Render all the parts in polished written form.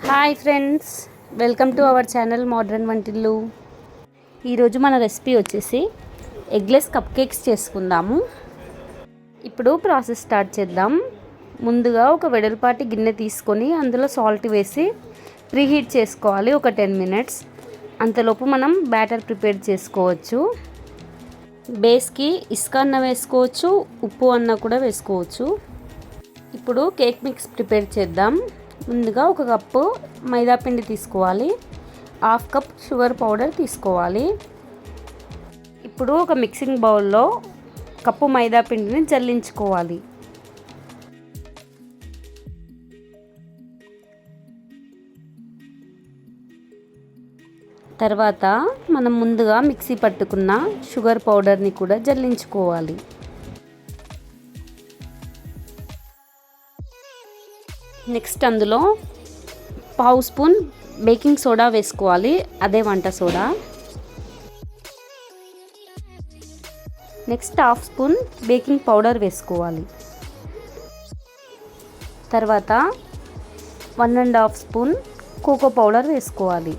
Hi friends, welcome to our channel modern వంటిల్లు. ఈరోజు మన రెసిపీ వచ్చేసి ఎగ్లెస్ కప్ కేక్స్ చేసుకుందాము. ఇప్పుడు ప్రాసెస్ స్టార్ట్ చేద్దాం. ముందుగా ఒక వెడల్పాటి గిన్నె తీసుకొని అందులో సాల్ట్ వేసి ప్రీహీట్ చేసుకోవాలి ఒక 10 మినిట్స్. అంతలోపు మనం బ్యాటర్ ప్రిపేర్ చేసుకోవచ్చు. బేస్కి ఇసుక అన్న వేసుకోవచ్చు, ఉప్పు అన్న కూడా వేసుకోవచ్చు. ఇప్పుడు కేక్ మిక్స్ ప్రిపేర్ చేద్దాం. ముందుగా ఒక కప్పు మైదా పిండి తీసుకోవాలి, హాఫ్ కప్ షుగర్ పౌడర్ తీసుకోవాలి. ఇప్పుడు ఒక మిక్సింగ్ బౌల్లో కప్పు మైదా పిండిని జల్లించుకోవాలి. తర్వాత మనం ముందుగా మిక్సీ పట్టుకున్న షుగర్ పౌడర్ని కూడా జల్లించుకోవాలి. నెక్స్ట్ అందులో పావు స్పూన్ బేకింగ్ సోడా వేసుకోవాలి, అదే వంట soda. Next half spoon baking powder వేసుకోవాలి. తర్వాత 1.5 స్పూన్ కోకో పౌడర్ వేసుకోవాలి.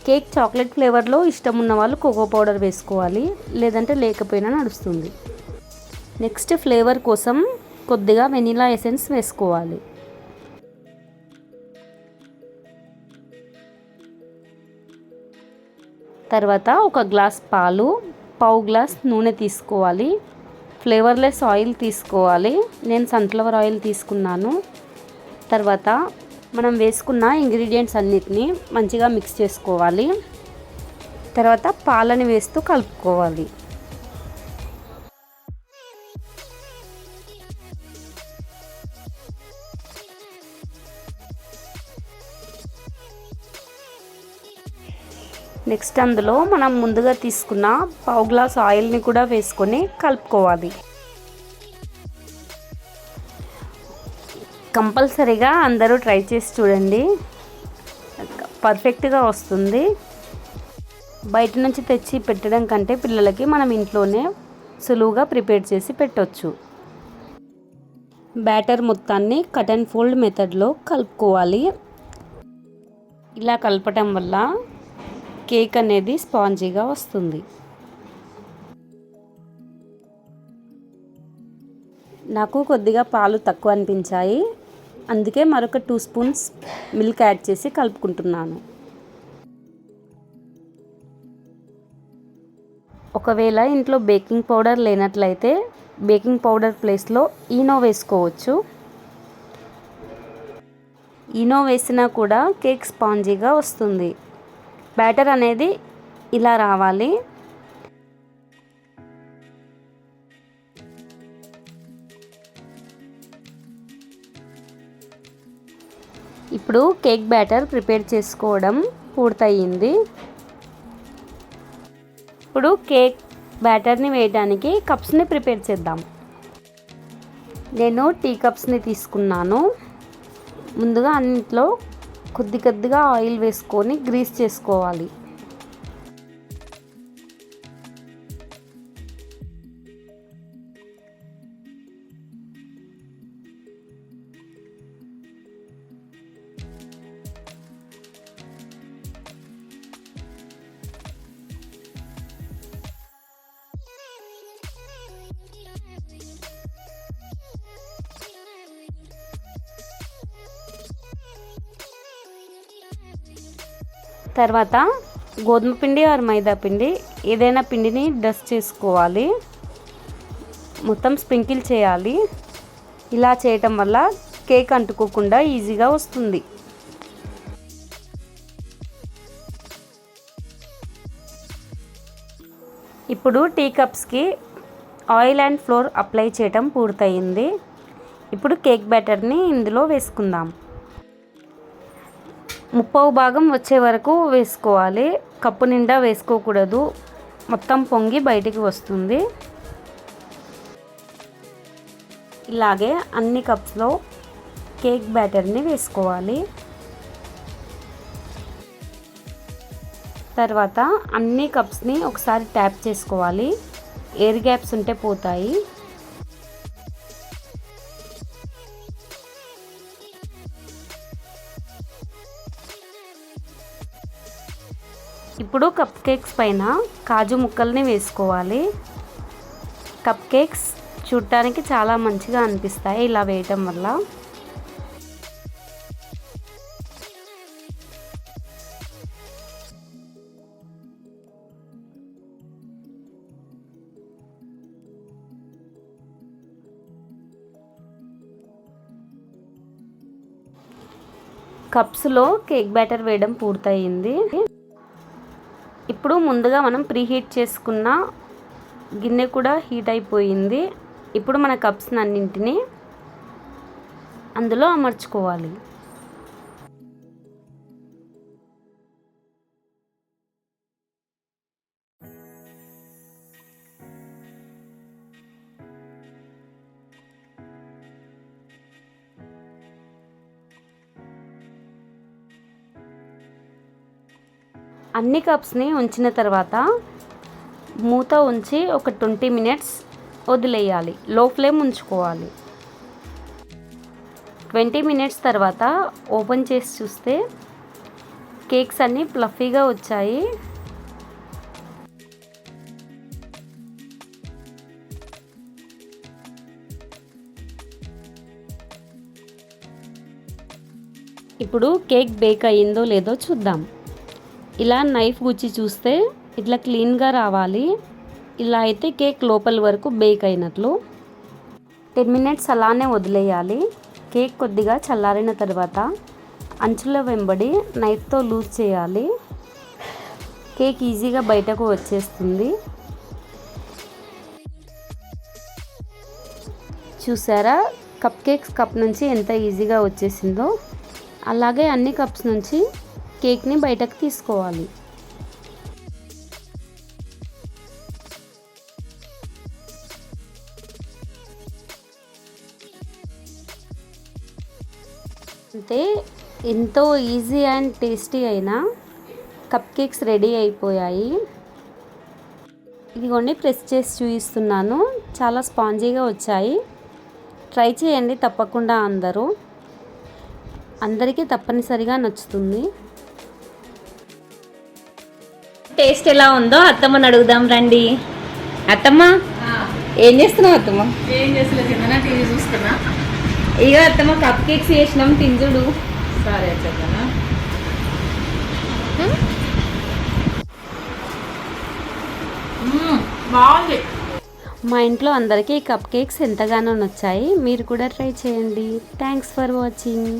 కేక్ చాక్లెట్ ఫ్లేవర్లో ఇష్టం ఉన్న వాళ్ళు కోకో పౌడర్ వేసుకోవాలి, లేదంటే లేకపోయినా నడుస్తుంది. నెక్స్ట్ ఫ్లేవర్ కోసం కొద్దిగా వెనిలా ఎసెన్స్ వేసుకోవాలి. తర్వాత ఒక గ్లాస్ పాలు, పావు గ్లాస్ నూనె తీసుకోవాలి. ఫ్లేవర్లెస్ ఆయిల్ తీసుకోవాలి, నేను సన్ఫ్లవర్ ఆయిల్ తీసుకున్నాను. తర్వాత మనం వేసుకున్న ఇంగ్రీడియంట్స్ అన్నిటినీ మంచిగా మిక్స్ చేసుకోవాలి. తర్వాత పాలని వేస్తూ కలుపుకోవాలి. నెక్స్ట్ అందులో మనం ముందుగా తీసుకున్న పావు గ్లాస్ ఆయిల్ని కూడా వేసుకొని కలుపుకోవాలి. కంపల్సరీగా అందరూ ట్రై చేసి చూడండి, పర్ఫెక్ట్గా వస్తుంది. బయట నుంచి తెచ్చి పెట్టడం కంటే పిల్లలకి మనం ఇంట్లోనే సులువుగా ప్రిపేర్ చేసి పెట్టవచ్చు. బ్యాటర్ మొత్తాన్ని కట్ అండ్ ఫోల్డ్ మెథడ్లో కలుపుకోవాలి. ఇలా కలపటం వల్ల కేక్ అనేది స్పాంజీగా వస్తుంది. నాకు కొద్దిగా పాలు తక్కువ అనిపించాయి, అందుకే మరొక 2 స్పూన్స్ మిల్క్ యాడ్ చేసి కలుపుకుంటున్నాను. ఒకవేళ ఇంట్లో బేకింగ్ పౌడర్ లేనట్లయితే బేకింగ్ పౌడర్ ప్లేస్లో ఈనో వేసుకోవచ్చు. ఈనో వేసినా కూడా కేక్ స్పాంజీగా వస్తుంది. బ్యాటర్ అనేది ఇలా రావాలి. ఇప్పుడు కేక్ బ్యాటర్ ప్రిపేర్ చేసుకోవడం పూర్తయింది. ఇప్పుడు కేక్ బ్యాటర్ని వేయడానికి కప్స్ని ప్రిపేర్ చేద్దాం. నేను టీ కప్స్ని తీసుకున్నాను. ముందుగా అన్నిట్లో కొద్దిగా ఆయిల్ వేసుకొని గ్రీస్ చేసుకోవాలి. తర్వాత గోధుమ పిండి ఆర్ మైదా పిండి ఏదైనా పిండిని డస్ట్ చేసుకోవాలి, మొత్తం స్ప్రింకిల్ చేయాలి. ఇలా చేయటం వల్ల కేక్ అంటుకోకుండా ఈజీగా వస్తుంది. ఇప్పుడు టీ కప్స్కి ఆయిల్ అండ్ ఫ్లోర్ అప్లై చేయటం పూర్తయింది. ఇప్పుడు కేక్ బ్యాటర్ని ఇందులో వేసుకుందాం. 3/4 భాగం వచ్చే వరకు వేసుకోవాలి, కప్పు నిండా వేసుకోకూడదు, మొత్తం పొంగి బయటికి వస్తుంది. ఇలాగే అన్ని కప్స్లో కేక్ బ్యాటర్ని వేసుకోవాలి. తర్వాత అన్ని కప్స్ని ఒకసారి ట్యాప్ చేసుకోవాలి, ఎయిర్ గ్యాప్స్ ఉంటే పోతాయి. ఇప్పుడు కప్ కేక్స్ పైన కాజు ముక్కల్ని వేసుకోవాలి. కప్ కేక్స్ చూడటానికి చాలా మంచిగా అనిపిస్తాయి ఇలా వేయటం వల్ల. కప్స్లో కేక్ బ్యాటర్ వేయడం పూర్తయింది. ఇప్పుడు ముందుగా మనం ప్రీహీట్ చేసుకున్న గిన్నె కూడా హీట్ అయిపోయింది. ఇప్పుడు మన కప్స్ అన్నింటినీ అందులో అమర్చుకోవాలి. అన్ని కప్స్ని ఉంచిన తర్వాత మూత ఉంచి ఒక 20 మినిట్స్ వదిలేయాలి. లో ఫ్లేమ్ ఉంచుకోవాలి. 20 మినిట్స్ తర్వాత ఓపెన్ చేసి చూస్తే కేక్స్ అన్నీ ఫ్లఫీగా వచ్చాయి. ఇప్పుడు కేక్ బేక్ అయ్యిందో లేదో చూద్దాం. ఇలా నైఫ్ గుచ్చి చూస్తే ఇట్లా క్లీన్గా రావాలి. ఇలా అయితే కేక్ లోపల వరకు బేక్ అయినట్లు. 10 మినిట్స్ అలానే వదిలేయాలి. కేక్ కొద్దిగా చల్లారిన తర్వాత అంచుల వెంబడి నైఫ్తో లూజ్ చేయాలి. కేక్ ఈజీగా బయటకు వచ్చేస్తుంది. చూసారా కప్ కేక్స్ కప్ నుంచి ఎంత ఈజీగా వచ్చేసిందో. అలాగే అన్ని కప్స్ నుంచి కేక్ని బయటకు తీసుకోవాలి. అంటే ఎంతో ఈజీ అండ్ టేస్టీ అయిన కప్ కేక్స్ రెడీ అయిపోయాయి. ఇదిగోండి ప్రెస్ చేసి చూపిస్తున్నాను. చాలా స్పాంజీగా వచ్చాయి. ట్రై చేయండి తప్పకుండా అందరికీ తప్పనిసరిగా నచ్చుతుంది. టేస్ట్ ఎలా ఉందో అత్తమ్మని అడుగుదాం రండి. అత్తమ్మ ఏం చేస్తున్నావు? అత్తమ్మ ఏం చేస్తలేదు, కిందన టీవీ చూస్తున్నా. ఇక అత్తమ్మ కప్ కేక్స్ చేసినాం తింజుడు. సరే చెప్పనా. బాగుంది. మా ఇంట్లో అందరికీ కప్ కేక్స్ ఎంతగానో నచ్చాయి. మీరు కూడా ట్రై చేయండి. Thanks for watching.